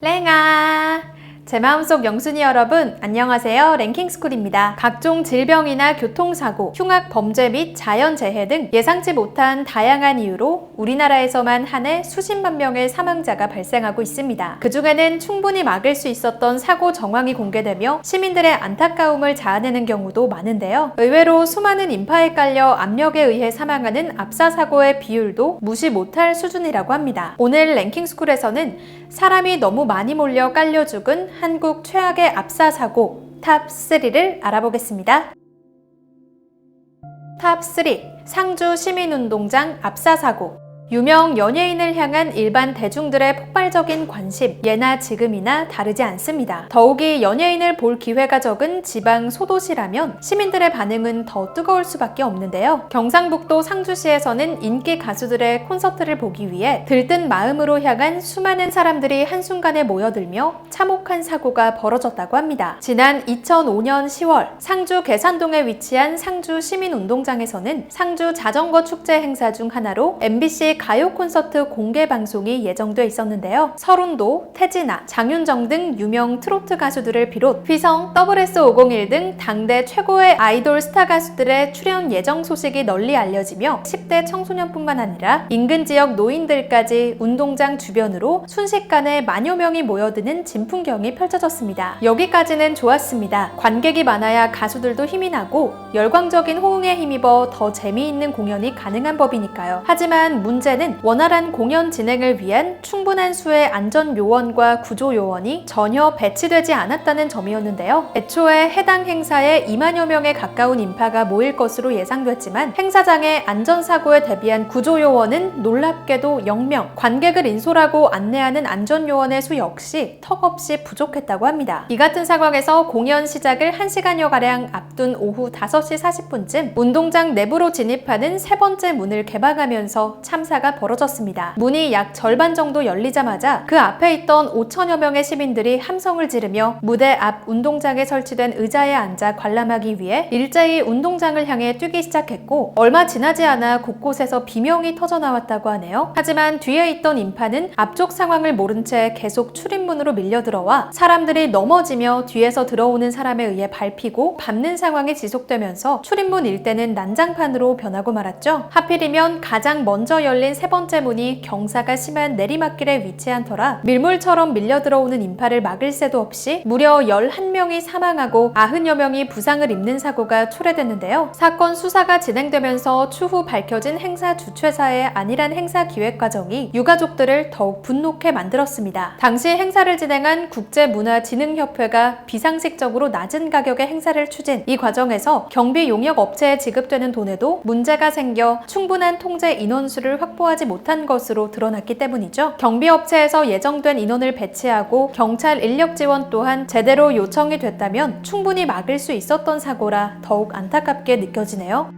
랭아! 제 마음속 영순이 여러분, 안녕하세요. 랭킹스쿨입니다. 각종 질병이나 교통사고, 흉악 범죄 및 자연재해 등 예상치 못한 다양한 이유로 우리나라에서만 한 해 수십만 명의 사망자가 발생하고 있습니다. 그중에는 충분히 막을 수 있었던 사고 정황이 공개되며 시민들의 안타까움을 자아내는 경우도 많은데요. 의외로 수많은 인파에 깔려 압력에 의해 사망하는 압사사고의 비율도 무시 못할 수준이라고 합니다. 오늘 랭킹스쿨에서는 사람이 너무 많이 몰려 깔려 죽은 한국 최악의 압사사고 탑3를 알아보겠습니다. 탑3. 상주 시민운동장 압사사고. 유명 연예인을 향한 일반 대중들의 폭발적인 관심, 예나 지금이나 다르지 않습니다. 더욱이 연예인을 볼 기회가 적은 지방 소도시라면 시민들의 반응은 더 뜨거울 수밖에 없는데요. 경상북도 상주시에서는 인기 가수들의 콘서트를 보기 위해 들뜬 마음으로 향한 수많은 사람들이 한순간에 모여들며 참혹한 사고가 벌어졌다고 합니다. 지난 2005년 10월 상주 계산동에 위치한 상주 시민운동장에서는 상주 자전거 축제 행사 중 하나로 MBC 가요 콘서트 공개 방송이 예정돼 있었는데요. 설운도, 태진아, 장윤정 등 유명 트로트 가수들을 비롯 휘성, WS501 등 당대 최고의 아이돌 스타 가수들의 출연 예정 소식이 널리 알려지며 10대 청소년뿐만 아니라 인근 지역 노인들까지 운동장 주변으로 순식간에 만여 명이 모여드는 진풍경이 펼쳐졌습니다. 여기까지는 좋았습니다. 관객이 많아야 가수들도 힘이 나고 열광적인 호응에 힘입어 더 재미있는 공연이 가능한 법이니까요. 하지만 문제는 원활한 공연 진행을 위한 충분한 수의 안전 요원과 구조 요원이 전혀 배치되지 않았다는 점이었는데요. 애초에 해당 행사에 2만여 명에 가까운 인파가 모일 것으로 예상됐지만 행사장의 안전사고에 대비한 구조 요원은 놀랍게도 0명, 관객을 인솔하고 안내하는 안전 요원의 수 역시 턱없이 부족했다고 합니다. 이 같은 상황에서 공연 시작을 1시간여가량 앞둔 오후 5시 40분쯤 운동장 내부로 진입하는 세 번째 문을 개방하면서 참사가 벌어졌습니다. 문이 약 절반 정도 열리자마자 그 앞에 있던 5천여 명의 시민들이 함성을 지르며 무대 앞 운동장에 설치된 의자에 앉아 관람하기 위해 일제히 운동장을 향해 뛰기 시작했고 얼마 지나지 않아 곳곳에서 비명이 터져나왔다고 하네요. 하지만 뒤에 있던 인파는 앞쪽 상황을 모른 채 계속 출입문으로 밀려들어와 사람들이 넘어지며 뒤에서 들어오는 사람에 의해 밟히고 밟는 상황이 지속되면서 출입문 일대는 난장판으로 변하고 말았죠. 하필이면 가장 먼저 열린 세 번째 문이 경사가 심한 내리막길에 위치한 터라 밀물처럼 밀려 들어오는 인파를 막을 새도 없이 무려 11명이 사망하고 90여 명이 부상을 입는 사고가 초래됐는데요. 사건 수사가 진행되면서 추후 밝혀진 행사 주최사의 안일한 행사 기획 과정이 유가족들을 더욱 분노케 만들었습니다. 당시 행사를 진행한 국제문화진흥협회가 비상식적으로 낮은 가격의 행사를 추진, 이 과정에서 경비 용역 업체에 지급되는 돈에도 문제가 생겨 충분한 통제 인원수를 확보하지 못한 것으로 드러났기 때문이죠. 경비업체에서 예정된 인원을 배치하고 경찰 인력 지원 또한 제대로 요청이 됐다면 충분히 막을 수 있었던 사고라 더욱 안타깝게 느껴지네요.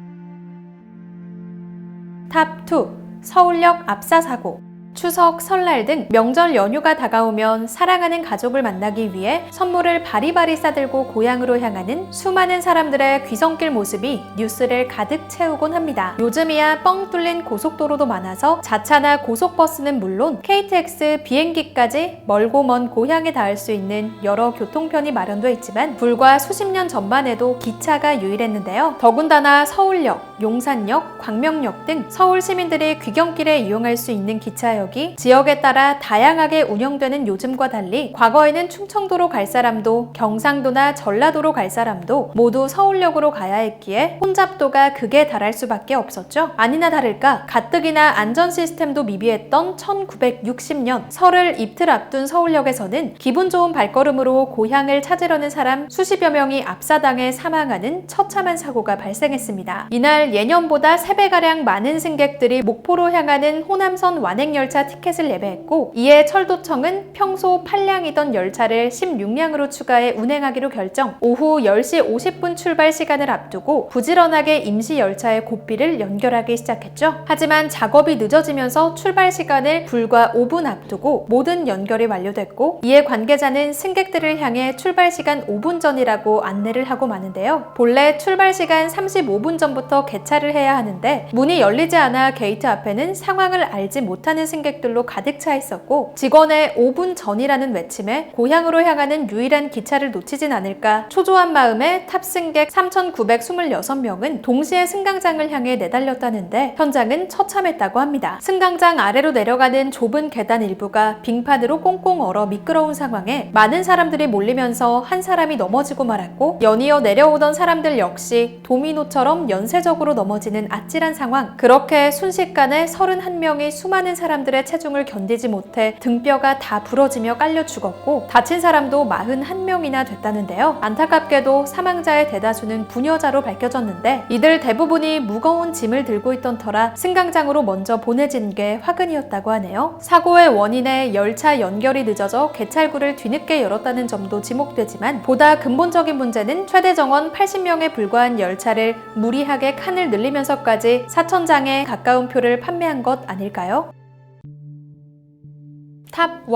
탑2. 서울역 압사사고. 추석, 설날 등 명절 연휴가 다가오면 사랑하는 가족을 만나기 위해 선물을 바리바리 싸들고 고향으로 향하는 수많은 사람들의 귀성길 모습이 뉴스를 가득 채우곤 합니다. 요즘이야 뻥 뚫린 고속도로도 많아서 자차나 고속버스는 물론 KTX, 비행기까지 멀고 먼 고향에 닿을 수 있는 여러 교통편이 마련돼 있지만 불과 수십 년 전만 해도 기차가 유일했는데요. 더군다나 서울역, 용산역, 광명역 등 서울 시민들이 귀경길에 이용할 수 있는 기차역이 지역에 따라 다양하게 운영되는 요즘과 달리 과거에는 충청도로 갈 사람도 경상도나 전라도로 갈 사람도 모두 서울역으로 가야 했기에 혼잡도가 극에 달할 수밖에 없었죠. 아니나 다를까 가뜩이나 안전 시스템도 미비했던 1960년 설을 이틀 앞둔 서울역에서는 기분 좋은 발걸음으로 고향을 찾으려는 사람 수십여 명이 압사당해 사망하는 처참한 사고가 발생했습니다. 이날 예년보다 3배가량 많은 승객들이 목포로 향하는 호남선 완행열차 티켓을 예매했고 이에 철도청은 평소 8량이던 열차를 16량으로 추가해 운행하기로 결정. 오후 10시 50분 출발 시간을 앞두고 부지런하게 임시 열차의 고삐를 연결하기 시작했죠. 하지만 작업이 늦어지면서 출발 시간을 불과 5분 앞두고 모든 연결이 완료됐고 이에 관계자는 승객들을 향해 출발 시간 5분 전이라고 안내를 하고 마는데요. 본래 출발 시간 35분 전부터 개찰을 해야 하는데 문이 열리지 않아 게이트 앞에는 상황을 알지 못하는 승객들로 가득 차 있었고, 직원의 5분 전이라는 외침에 고향으로 향하는 유일한 기차를 놓치진 않을까 초조한 마음에 탑승객 3,926명은 동시에 승강장을 향해 내달렸다는데 현장은 처참했다고 합니다. 승강장 아래로 내려가는 좁은 계단 일부가 빙판으로 꽁꽁 얼어 미끄러운 상황에 많은 사람들이 몰리면서 한 사람이 넘어지고 말았고, 연이어 내려오던 사람들 역시 도미노처럼 연쇄적으로 넘어지는 아찔한 상황. 그렇게 순식간에 31명이 수많은 사람들의 체중을 견디지 못해 등뼈가 다 부러지며 깔려 죽었고, 다친 사람도 41명이나 됐다는데요. 안타깝게도 사망자의 대다수는 부녀자로 밝혀졌는데 이들 대부분이 무거운 짐을 들고 있던 터라 승강장으로 먼저 보내진 게 화근이었다고 하네요. 사고의 원인에 열차 연결이 늦어져 개찰구를 뒤늦게 열었다는 점도 지목되지만, 보다 근본적인 문제는 최대 정원 80명에 불과한 열차를 무리하게 칸을 늘리면서까지 4,000장에 가까운 표를 판매한 것 아닐까요? 탑 1.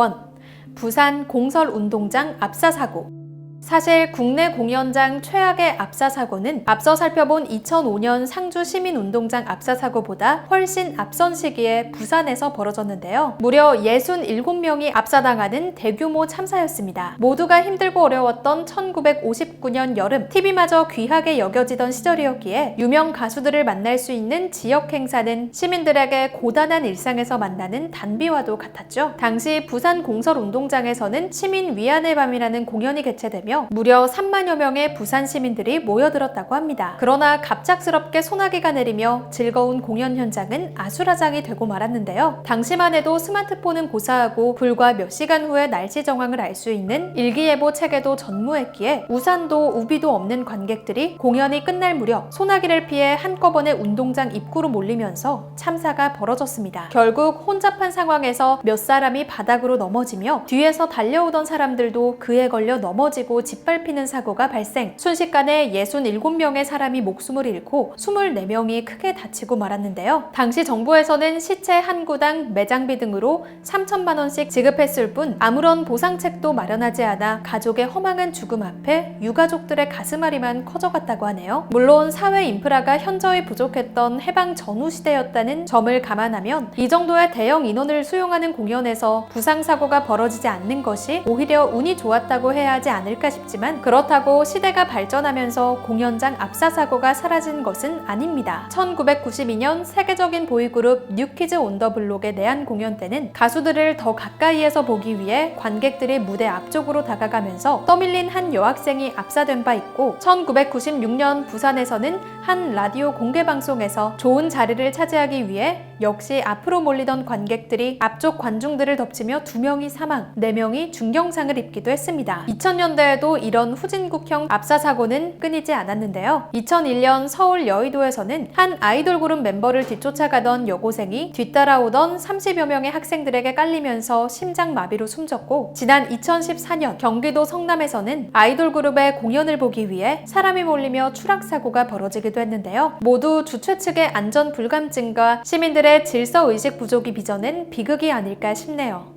부산 공설운동장 압사 사고. 사실 국내 공연장 최악의 압사 사고는 앞서 살펴본 2005년 상주 시민운동장 압사 사고보다 훨씬 앞선 시기에 부산에서 벌어졌는데요. 무려 67명이 압사당하는 대규모 참사였습니다. 모두가 힘들고 어려웠던 1959년 여름, TV마저 귀하게 여겨지던 시절이었기에 유명 가수들을 만날 수 있는 지역 행사는 시민들에게 고단한 일상에서 만나는 단비와도 같았죠. 당시 부산 공설운동장에서는 시민 위안의 밤이라는 공연이 개최되며 무려 3만여 명의 부산 시민들이 모여들었다고 합니다. 그러나 갑작스럽게 소나기가 내리며 즐거운 공연 현장은 아수라장이 되고 말았는데요. 당시만 해도 스마트폰은 고사하고 불과 몇 시간 후에 날씨 정황을 알 수 있는 일기예보 체계도 전무했기에 우산도 우비도 없는 관객들이 공연이 끝날 무렵 소나기를 피해 한꺼번에 운동장 입구로 몰리면서 참사가 벌어졌습니다. 결국 혼잡한 상황에서 몇 사람이 바닥으로 넘어지며 뒤에서 달려오던 사람들도 그에 걸려 넘어지고 짓밟히는 사고가 발생. 순식간에 67명의 사람이 목숨을 잃고 24명이 크게 다치고 말았는데요. 당시 정부에서는 시체 한 구당 매장비 등으로 3천만 원씩 지급했을 뿐 아무런 보상책도 마련하지 않아 가족의 허망한 죽음 앞에 유가족들의 가슴앓이만 커져갔다고 하네요. 물론 사회 인프라가 현저히 부족했던 해방 전후 시대였다는 점을 감안하면 이 정도의 대형 인원을 수용하는 공연에서 부상사고가 벌어지지 않는 것이 오히려 운이 좋았다고 해야 하지 않을까 싶지만, 그렇다고 시대가 발전하면서 공연장 압사 사고가 사라진 것은 아닙니다. 1992년 세계적인 보이그룹 뉴키즈 온 더 블록의 내한 공연 때는 가수들을 더 가까이에서 보기 위해 관객들이 무대 앞쪽으로 다가가면서 떠밀린 한 여학생이 압사된 바 있고, 1996년 부산에서는 한 라디오 공개 방송에서 좋은 자리를 차지하기 위해 역시 앞으로 몰리던 관객들이 앞쪽 관중들을 덮치며 2명이 사망, 4명이 중경상을 입기도 했습니다. 2000년대에도 이런 후진국형 압사 사고는 끊이지 않았는데요. 2001년 서울 여의도에서는 한 아이돌 그룹 멤버를 뒤쫓아가던 여고생이 뒤따라오던 30여 명의 학생들에게 깔리면서 심장마비로 숨졌고, 지난 2014년 경기도 성남에서는 아이돌 그룹의 공연을 보기 위해 사람이 몰리며 추락사고가 벌어지기도 했는데요. 모두 주최 측의 안전 불감증과 시민들의 질서의식 부족이 빚어낸 비극이 아닐까 싶네요.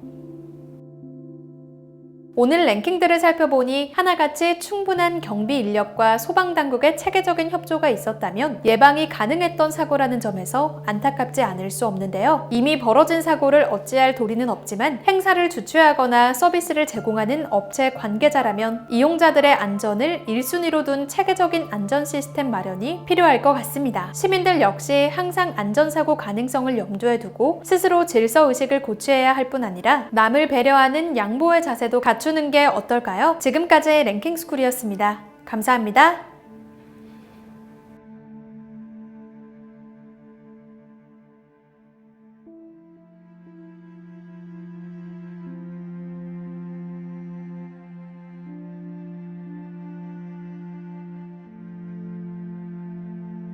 오늘 랭킹들을 살펴보니 하나같이 충분한 경비 인력과 소방당국의 체계적인 협조가 있었다면 예방이 가능했던 사고라는 점에서 안타깝지 않을 수 없는데요. 이미 벌어진 사고를 어찌할 도리는 없지만 행사를 주최하거나 서비스를 제공하는 업체 관계자라면 이용자들의 안전을 1순위로 둔 체계적인 안전 시스템 마련이 필요할 것 같습니다. 시민들 역시 항상 안전사고 가능성을 염두에 두고 스스로 질서의식을 고취해야 할 뿐 아니라 남을 배려하는 양보의 자세도 갖추는 게 어떨까요? 지금까지 랭킹스쿨이었습니다. 감사합니다.